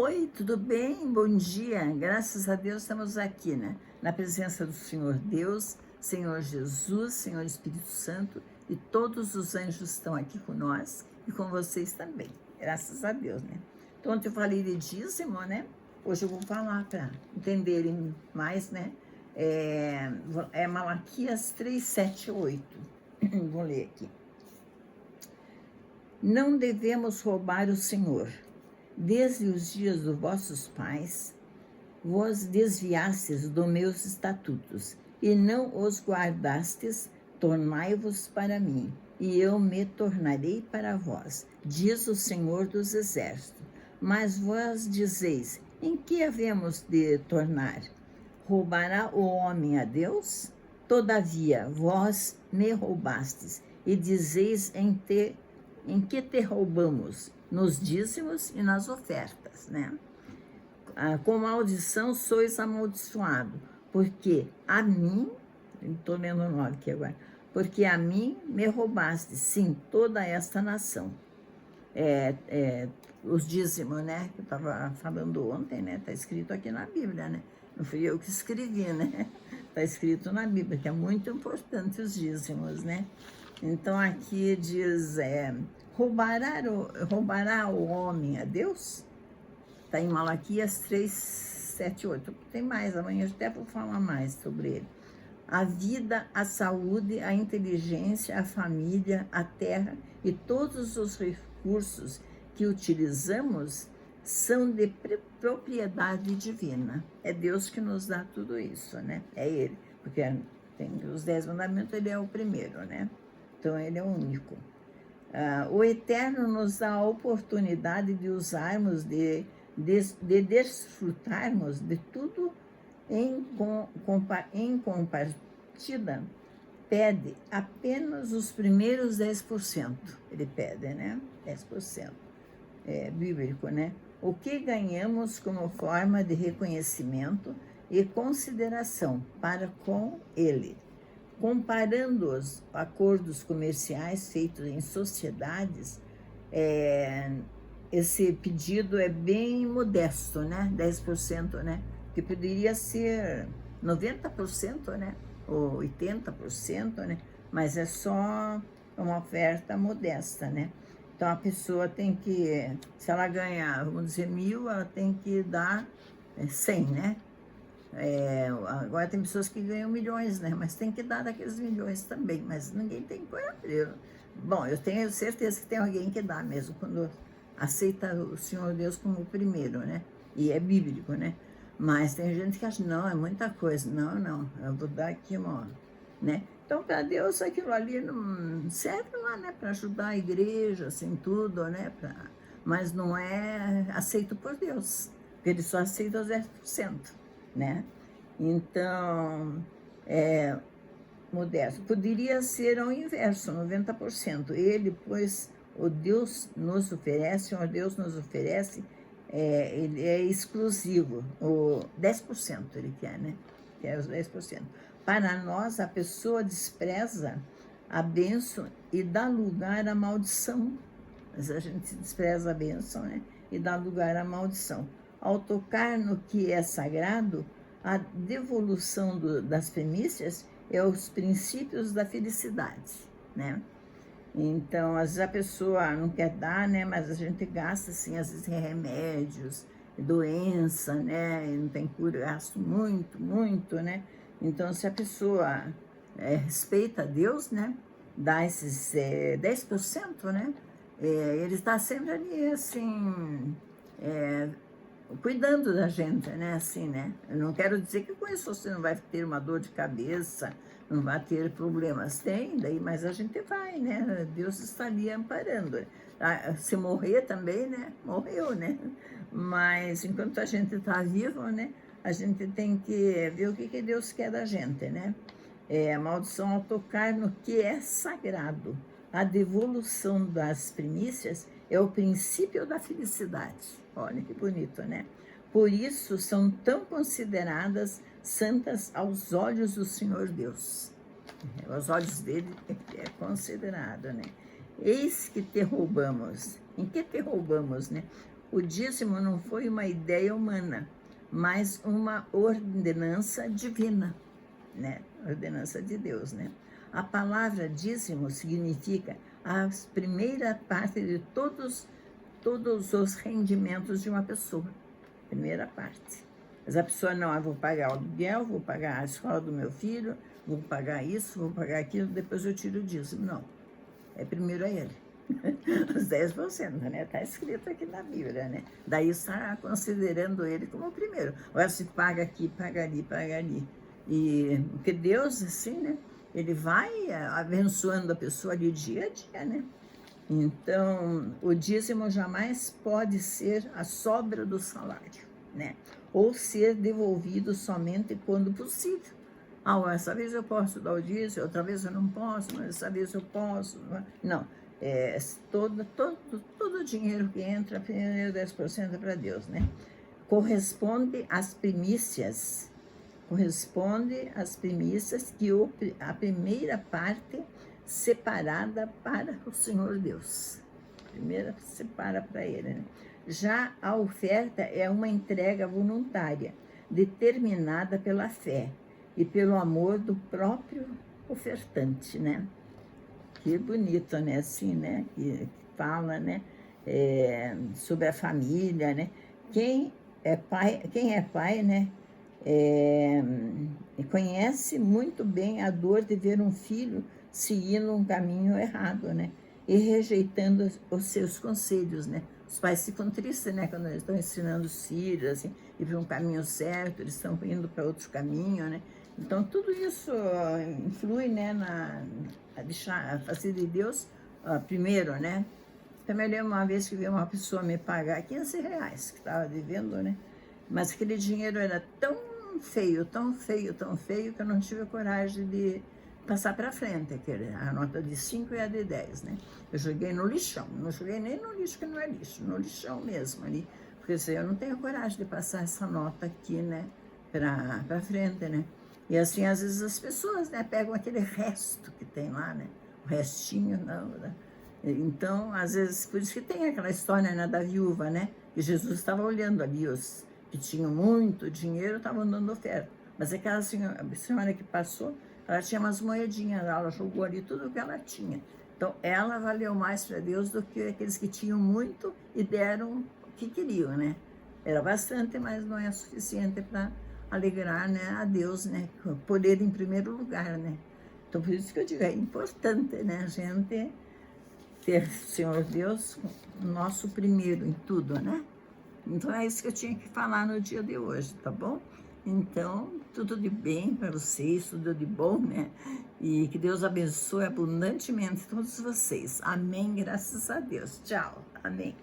Oi, tudo bem? Bom dia. Graças a Deus estamos aqui, né? Na presença do Senhor Deus, Senhor Jesus, Senhor Espírito Santo, e todos os anjos estão aqui com nós e com vocês também. Graças a Deus, né? Então, ontem eu falei de dízimo, né? Hoje eu vou falar para entenderem mais, né? É Malaquias 3, 7, 8. Vou ler aqui. Não devemos roubar o Senhor. Desde os dias dos vossos pais, vos desviastes dos meus estatutos, e não os guardastes, tornai-vos para mim, e eu me tornarei para vós, diz o Senhor dos Exércitos. Mas vós dizeis, em que havemos de tornar? Roubará o homem a Deus? Todavia, vós me roubastes, e dizeis em que te roubamos? Nos dízimos e nas ofertas, né? Com maldição sois amaldiçoado, porque a mim, estou lendo o 9 aqui agora, porque a mim me roubaste, sim, toda esta nação. Os dízimos, né, que eu estava falando ontem, né, está escrito aqui na Bíblia, né? Não fui eu que escrevi, né? Está escrito na Bíblia, que é muito importante os dízimos, né? Então aqui diz, roubará o homem a Deus? Está em Malaquias 3, 7, 8. Tem mais, amanhã eu até vou falar mais sobre ele. A vida, a saúde, a inteligência, a família, a terra e todos os recursos que utilizamos são de propriedade divina. É Deus que nos dá tudo isso, né? É Ele, porque tem os 10 mandamentos, Ele é o primeiro, né? Então, Ele é o único. O Eterno nos dá a oportunidade de usarmos, de desfrutarmos de tudo em compartilha. Pede apenas os primeiros 10%. Ele pede, né? 10%. É bíblico, né? O que ganhamos como forma de reconhecimento e consideração para com Ele. Comparando os acordos comerciais feitos em sociedades, esse pedido é bem modesto, né? 10%, né? Que poderia ser 90%, né? Ou 80%, né? Mas é só uma oferta modesta, né? Então a pessoa tem que, se ela ganhar, vamos dizer, 1.000, ela tem que dar 100, né? Agora tem pessoas que ganham milhões, né? Mas tem que dar daqueles milhões também, mas ninguém tem que... Bom, eu tenho certeza que tem alguém que dá mesmo, quando aceita o Senhor Deus como o primeiro, né? E é bíblico, né? Mas tem gente que acha, não, é muita coisa. Não, eu vou dar aqui uma, né? Então, para Deus, aquilo ali não serve lá, né? Para ajudar a igreja, assim, tudo, né? Mas não é aceito por Deus, porque Ele só aceita os 10%, né? Então, modesto. Poderia ser ao inverso, 90%. Ele, pois, o Deus nos oferece, ele é exclusivo, o 10% ele quer, né? Quer os 10%. Para nós, a pessoa despreza a bênção e dá lugar à maldição. Mas a gente despreza a bênção, né? E dá lugar à maldição. Ao tocar no que é sagrado, a devolução das primícias é os princípios da felicidade, né? Então, às vezes a pessoa não quer dar, né? Mas a gente gasta, assim, às vezes em remédios, doença, né? E não tem cura, gasto muito, né? Então, se a pessoa respeita a Deus, né? Dá esses 10%, né? Ele está sempre ali, assim... cuidando da gente, né, assim, né? Eu não quero dizer que com isso você não vai ter uma dor de cabeça, não vai ter problemas. Tem, daí, mas a gente vai, né? Deus está ali amparando. Se morrer também, né? Morreu, né? Mas enquanto a gente está vivo, né? A gente tem que ver o que Deus quer da gente, né? A maldição ao tocar no que é sagrado. A devolução das primícias é o princípio da felicidade. Olha que bonito, né? Por isso são tão consideradas santas aos olhos do Senhor Deus. Aos olhos dele é considerado, né? Eis que te roubamos. Em que te roubamos, né? o dízimo não foi uma ideia humana, mas uma ordenança divina, né? Ordenança de Deus, né? A palavra dízimo significa a primeira parte de todos os rendimentos de uma pessoa. Primeira parte. Mas a pessoa não, eu vou pagar o aluguel, vou pagar a escola do meu filho, vou pagar isso, vou pagar aquilo, depois eu tiro o dízimo. Não. É primeiro a ele. Os 10%, né? Está escrito aqui na Bíblia, né? Daí está considerando ele como o primeiro. Agora se paga aqui, paga ali, paga ali. E porque Deus, assim, né? Ele vai abençoando a pessoa de dia a dia, né? Então, o dízimo jamais pode ser a sobra do salário, né? Ou ser devolvido somente quando possível. Essa vez eu posso dar o dízimo, outra vez eu não posso, mas essa vez eu posso. Não, todo o dinheiro que entra, primeiro 10% é para Deus, né? Corresponde às primícias que a primeira parte separada para o Senhor Deus. Primeiro separa para ele, né? Já a oferta é uma entrega voluntária, determinada pela fé e pelo amor do próprio ofertante, né? Que bonito, né? Assim, né? Que fala, né? Sobre a família, né? Quem é pai, né? Conhece muito bem a dor de ver um filho seguindo um caminho errado, né? E rejeitando os seus conselhos, né? Os pais ficam tristes, né? Quando eles estão ensinando os filhos, assim, ir para um caminho certo, eles estão indo para outro caminho, né? Então, tudo isso influi, né? A fazer de Deus primeiro, né? Também lembro uma vez que veio uma pessoa me pagar R$ 15, que estava devendo, né? Mas aquele dinheiro era tão feio, tão feio, tão feio, que eu não tive coragem de passar para frente, a nota de 5 e a de 10, né? Eu joguei no lixão, não joguei nem no lixo, que não é lixo, no lixão mesmo ali, porque assim, eu não tenho coragem de passar essa nota aqui, né, para frente, né? E assim, às vezes as pessoas, né, pegam aquele resto que tem lá, né, o restinho, não, né? Então, às vezes, por isso que tem aquela história, né, da viúva, né, que Jesus estava olhando ali os que tinham muito dinheiro, estavam dando oferta. Mas aquela senhora que passou, ela tinha umas moedinhas, ela jogou ali tudo o que ela tinha. Então, ela valeu mais para Deus do que aqueles que tinham muito e deram o que queriam, né? Era bastante, mas não é suficiente para alegrar, né, a Deus, né? Pôr Ele em primeiro lugar, né? Então, por isso que eu digo, é importante, né, a gente ter o Senhor Deus nosso primeiro em tudo, né? Então, é isso que eu tinha que falar no dia de hoje, tá bom? Então, tudo de bem para vocês, tudo de bom, né? E que Deus abençoe abundantemente todos vocês. Amém, graças a Deus. Tchau. Amém.